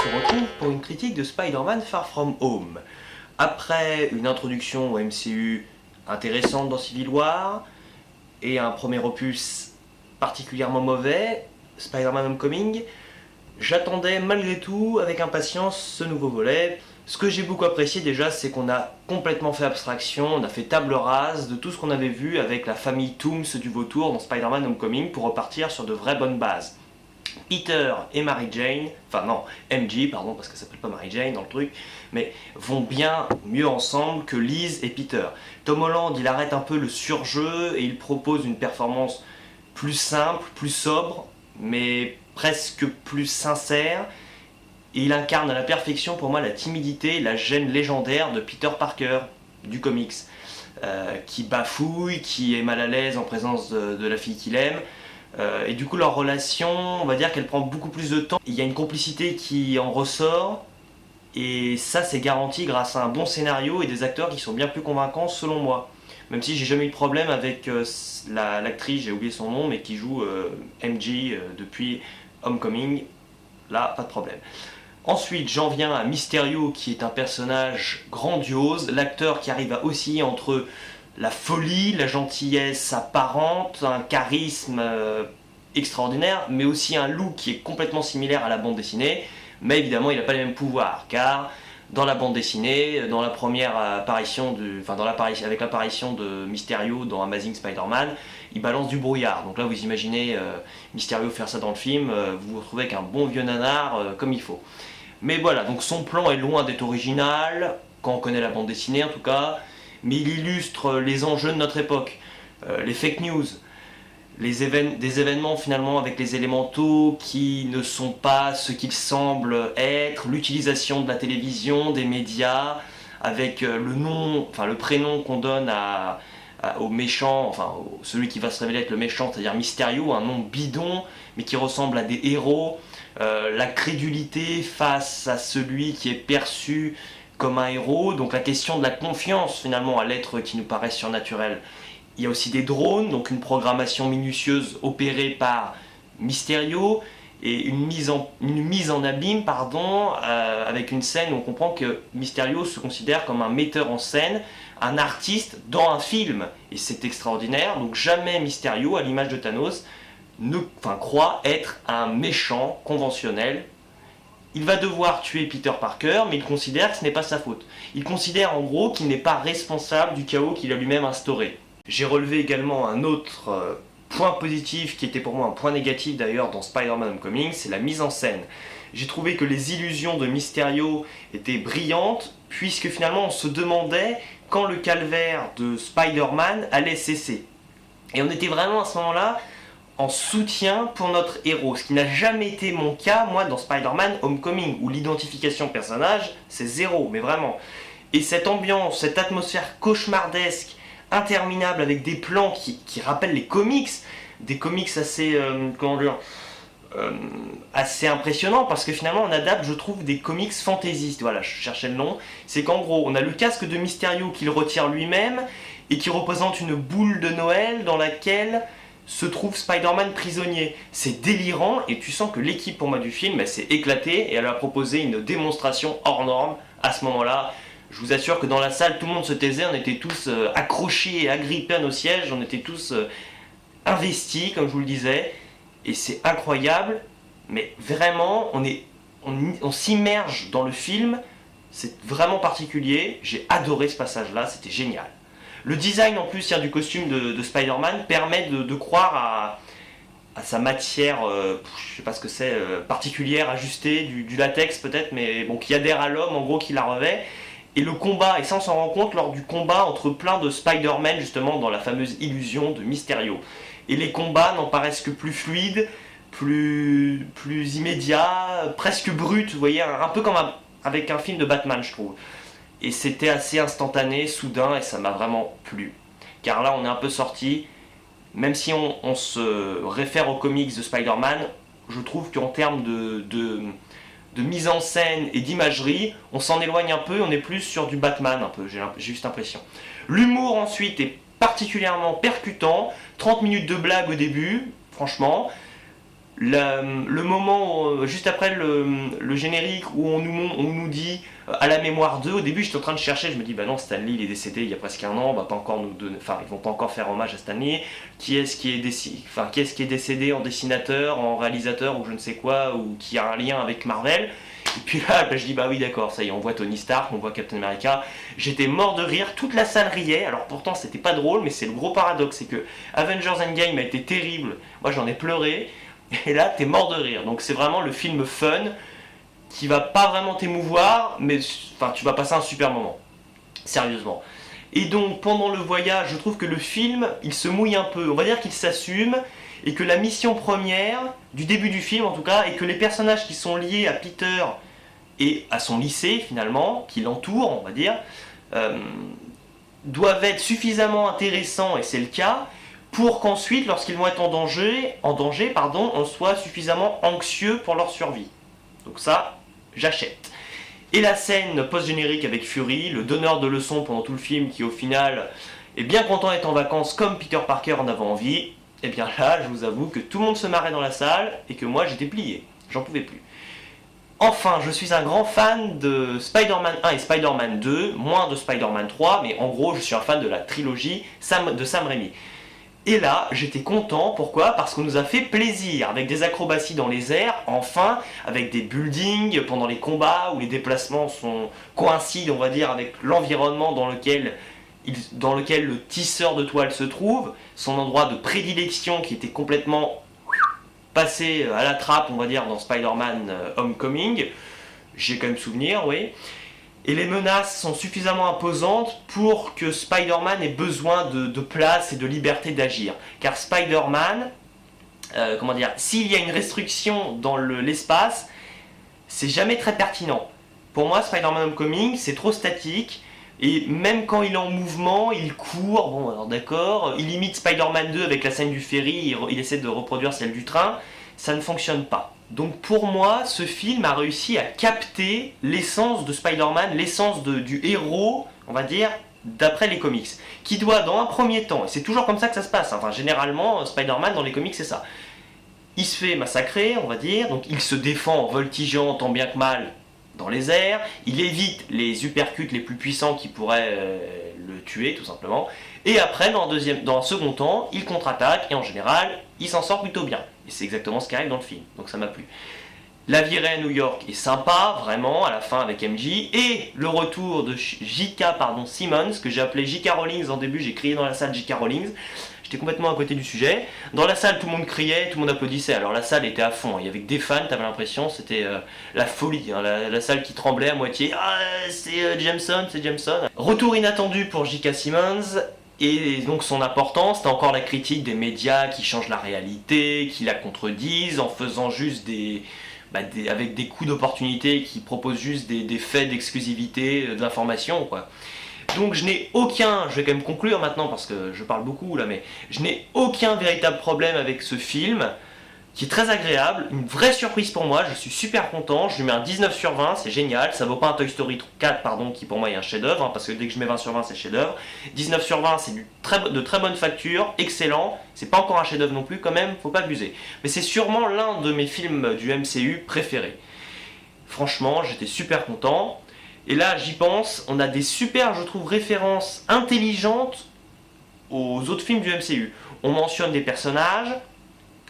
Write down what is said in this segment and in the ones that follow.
se retrouve pour une critique de Spider-Man Far From Home. Après une introduction au MCU intéressante dans Civil War et un premier opus particulièrement mauvais, Spider-Man Homecoming, j'attendais malgré tout avec impatience ce nouveau volet. Ce que j'ai beaucoup apprécié déjà, c'est qu'on a complètement fait abstraction, on a fait table rase de tout ce qu'on avait vu avec la famille Toomes du vautour dans Spider-Man Homecoming pour repartir sur de vraies bonnes bases. Peter et Mary Jane, enfin non, MJ, pardon, parce qu'elle s'appelle pas Mary Jane dans le truc, mais vont bien mieux ensemble que Liz et Peter. Tom Holland, il arrête un peu le surjeu et il propose une performance plus simple, plus sobre, mais presque plus sincère. Et il incarne à la perfection pour moi la timidité, la gêne légendaire de Peter Parker du comics, qui bafouille, qui est mal à l'aise en présence de la fille qu'il aime. Et du coup leur relation, on va dire qu'elle prend beaucoup plus de temps. Il y a une complicité qui en ressort, et ça c'est garanti grâce à un bon scénario et des acteurs qui sont bien plus convaincants selon moi. Même si j'ai jamais eu de problème avec l'actrice, j'ai oublié son nom, mais qui joue MJ depuis Homecoming, là pas de problème. Ensuite, j'en viens à Mysterio, qui est un personnage grandiose, l'acteur qui arrive à osciller entre la folie, la gentillesse apparente, un charisme extraordinaire, mais aussi un look qui est complètement similaire à la bande dessinée, mais évidemment il n'a pas les mêmes pouvoirs, car dans la bande dessinée, dans la première apparition, avec l'apparition de Mysterio dans Amazing Spider-Man, il balance du brouillard. Donc là vous imaginez Mysterio faire ça dans le film, vous vous retrouvez avec un bon vieux nanar comme il faut. Mais voilà, donc son plan est loin d'être original, quand on connaît la bande dessinée en tout cas, mais il illustre les enjeux de notre époque, les fake news, des événements finalement avec les élémentaux qui ne sont pas ce qu'ils semblent être, l'utilisation de la télévision, des médias, avec le prénom qu'on donne au méchant, celui qui va se révéler être le méchant, c'est-à-dire Mysterio, un nom bidon, mais qui ressemble à des héros, la crédulité face à celui qui est perçu comme un héros, donc la question de la confiance finalement à l'être qui nous paraît surnaturel. Il y a aussi des drones, donc une programmation minutieuse opérée par Mysterio, et une mise en abîme, avec une scène où on comprend que Mysterio se considère comme un metteur en scène, un artiste dans un film, et c'est extraordinaire. Donc jamais Mysterio, à l'image de Thanos, croit être un méchant conventionnel. Il va devoir tuer Peter Parker, mais il considère que ce n'est pas sa faute. Il considère en gros qu'il n'est pas responsable du chaos qu'il a lui-même instauré. J'ai relevé également un autre point positif, qui était pour moi un point négatif d'ailleurs dans Spider-Man Homecoming, c'est la mise en scène. J'ai trouvé que les illusions de Mysterio étaient brillantes, puisque finalement on se demandait quand le calvaire de Spider-Man allait cesser. Et on était vraiment à ce moment-là en soutien pour notre héros, ce qui n'a jamais été mon cas, moi, dans Spider-Man Homecoming, où l'identification personnage, c'est zéro, mais vraiment. Et cette ambiance, cette atmosphère cauchemardesque, interminable, avec des plans qui rappellent les comics, des comics assez, assez impressionnants, parce que finalement on adapte, je trouve, des comics fantaisistes, voilà, je cherchais le nom, c'est qu'en gros, on a le casque de Mysterio qu'il retire lui-même, et qui représente une boule de Noël dans laquelle se trouve Spider-Man prisonnier. C'est délirant, et tu sens que l'équipe pour moi du film s'est éclatée, et elle a proposé une démonstration hors norme à ce moment-là. Je vous assure que dans la salle, tout le monde se taisait, on était tous accrochés et agrippés à nos sièges, on était tous investis, comme je vous le disais, et c'est incroyable, mais vraiment, on s'immerge dans le film, c'est vraiment particulier, j'ai adoré ce passage-là, c'était génial. Le design en plus du costume de Spider-Man permet de croire à sa matière, je sais pas ce que c'est, particulière, ajustée, du latex peut-être, mais bon, qui adhère à l'homme, en gros, qui la revêt. Et le combat, et ça on s'en rend compte lors du combat entre plein de Spider-Man, justement, dans la fameuse illusion de Mysterio. Et les combats n'en paraissent que plus fluides, plus immédiats, presque bruts, vous voyez, un peu comme avec un film de Batman, je trouve. Et c'était assez instantané, soudain, et ça m'a vraiment plu. Car là, on est un peu sorti, même si on se réfère aux comics de Spider-Man, je trouve qu'en termes de mise en scène et d'imagerie, on s'en éloigne un peu, on est plus sur du Batman, un peu, j'ai juste l'impression. L'humour ensuite est particulièrement percutant, 30 minutes de blague au début, franchement. Le moment juste après le générique où on nous dit à la mémoire 2, au début j'étais en train de chercher, je me dis bah non, Stanley il est décédé il y a presque un an, on va pas encore nous donner, enfin ils vont pas encore faire hommage à Stanley. Qui est-ce qui est décédé en dessinateur, en réalisateur ou je ne sais quoi, ou qui a un lien avec Marvel. Et puis là, je dis bah oui d'accord, ça y est, on voit Tony Stark, on voit Captain America. J'étais mort de rire, toute la salle riait, alors pourtant c'était pas drôle, mais c'est le gros paradoxe, c'est que Avengers Endgame a été terrible, moi j'en ai pleuré, et là t'es mort de rire. Donc c'est vraiment le film fun, qui va pas vraiment t'émouvoir, mais enfin tu vas passer un super moment, sérieusement. Et donc pendant le voyage, je trouve que le film, il se mouille un peu, on va dire qu'il s'assume, et que la mission première, du début du film en tout cas, et que les personnages qui sont liés à Peter et à son lycée finalement, qui l'entourent on va dire, doivent être suffisamment intéressants, et c'est le cas, pour qu'ensuite, lorsqu'ils vont être en danger, on soit suffisamment anxieux pour leur survie. Donc ça, j'achète. Et la scène post-générique avec Fury, le donneur de leçons pendant tout le film, qui au final est bien content d'être en vacances comme Peter Parker en avait envie, et bien là, je vous avoue que tout le monde se marrait dans la salle, et que moi j'étais plié, j'en pouvais plus. Enfin, je suis un grand fan de Spider-Man 1 et Spider-Man 2, moins de Spider-Man 3, mais en gros je suis un fan de la trilogie de Sam Raimi. Et là, j'étais content, pourquoi? Parce qu'on nous a fait plaisir, avec des acrobaties dans les airs, enfin, avec des buildings pendant les combats, où les déplacements coïncident, on va dire, avec l'environnement dans lequel le tisseur de toile se trouve, son endroit de prédilection qui était complètement passé à la trappe, on va dire, dans Spider-Man Homecoming. J'ai quand même souvenir, oui. Et les menaces sont suffisamment imposantes pour que Spider-Man ait besoin de place et de liberté d'agir. Car Spider-Man, s'il y a une restriction dans l'espace, c'est jamais très pertinent. Pour moi, Spider-Man Homecoming, c'est trop statique, et même quand il est en mouvement, il court, bon alors d'accord, il imite Spider-Man 2 avec la scène du ferry, il essaie de reproduire celle du train, ça ne fonctionne pas. Donc pour moi, ce film a réussi à capter l'essence de Spider-Man, l'essence du héros, on va dire, d'après les comics. Qui doit, dans un premier temps, et c'est toujours comme ça que ça se passe, enfin généralement, Spider-Man dans les comics c'est ça. Il se fait massacrer, on va dire, donc il se défend en voltigeant tant bien que mal dans les airs, il évite les uppercuts les plus puissants qui pourraient le tuer tout simplement, et après dans un second temps, il contre-attaque, et en général, il s'en sort plutôt bien. Et c'est exactement ce qui arrive dans le film, donc ça m'a plu. La virée à New York est sympa, vraiment, à la fin avec MJ, et le retour de J.K. Simmons, que j'ai appelé J.K. Rowling en début, j'ai crié dans la salle J.K. Rowling, j'étais complètement à côté du sujet. Dans la salle, tout le monde criait, tout le monde applaudissait, alors la salle était à fond, il y avait que des fans, t'avais l'impression, c'était la folie, hein, la salle qui tremblait à moitié, ah c'est Jameson, c'est Jameson. Retour inattendu pour J.K. Simmons, et donc son importance, c'est encore la critique des médias qui changent la réalité, qui la contredisent, en faisant juste avec des coups d'opportunité qui proposent juste des faits d'exclusivité, de l'information, quoi. Donc je n'ai aucun, je vais quand même conclure maintenant parce que je parle beaucoup là, mais je n'ai aucun véritable problème avec ce film, qui est très agréable, une vraie surprise pour moi, je suis super content, je lui mets un 19 sur 20, c'est génial, ça vaut pas un Toy Story 4 qui pour moi est un chef-d'œuvre, hein, parce que dès que je mets 20 sur 20 c'est chef-d'œuvre. 19 sur 20 c'est de très bonne facture, excellent, c'est pas encore un chef-d'œuvre non plus quand même, faut pas abuser. Mais c'est sûrement l'un de mes films du MCU préférés. Franchement, j'étais super content. Et là, j'y pense, on a des super, je trouve, références intelligentes aux autres films du MCU. On mentionne des personnages,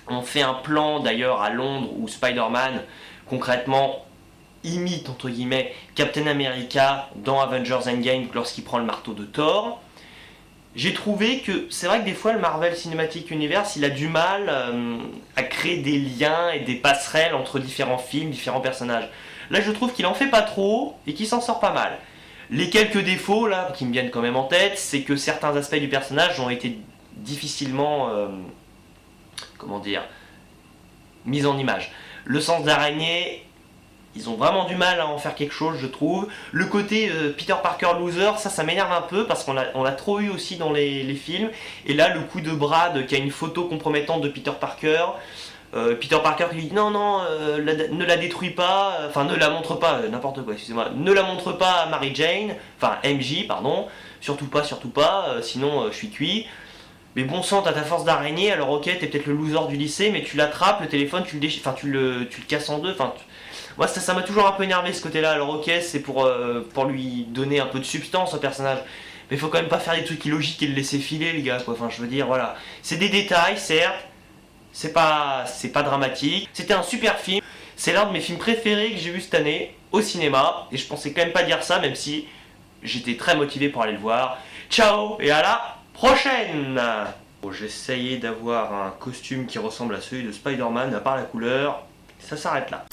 on fait un plan d'ailleurs à Londres où Spider-Man, concrètement, imite, entre guillemets, Captain America dans Avengers Endgame lorsqu'il prend le marteau de Thor. J'ai trouvé que c'est vrai que des fois le Marvel Cinematic Universe il a du mal à créer des liens et des passerelles entre différents films, différents personnages. Là je trouve qu'il en fait pas trop et qu'il s'en sort pas mal. Les quelques défauts là qui me viennent quand même en tête, c'est que certains aspects du personnage ont été difficilement mis en image. Le sens d'araignée, ils ont vraiment du mal à en faire quelque chose, je trouve. Le côté Peter Parker loser, ça m'énerve un peu parce qu'on l'a trop eu aussi dans les films. Et là, le coup de Brad qui a une photo compromettante de Peter Parker. Peter Parker qui dit non, ne la détruis pas, enfin ne la montre pas, n'importe quoi, excusez-moi, ne la montre pas à Mary Jane, enfin MJ, pardon, surtout pas, sinon je suis cuit. Mais bon sang, t'as ta force d'araignée, alors ok, t'es peut-être le loser du lycée, mais tu l'attrapes, le téléphone, tu le déchires, enfin tu le casses en deux, enfin... Moi ça m'a toujours un peu énervé ce côté-là, alors ok, c'est pour lui donner un peu de substance au personnage. Mais faut quand même pas faire des trucs illogiques et le laisser filer, les gars, quoi. Enfin, je veux dire, voilà. C'est des détails, certes, c'est pas dramatique. C'était un super film, c'est l'un de mes films préférés que j'ai vu cette année au cinéma, et je pensais quand même pas dire ça, même si j'étais très motivé pour aller le voir. Ciao, et à la prochaine. Bon, j'essayais d'avoir un costume qui ressemble à celui de Spider-Man, à part la couleur, ça s'arrête là.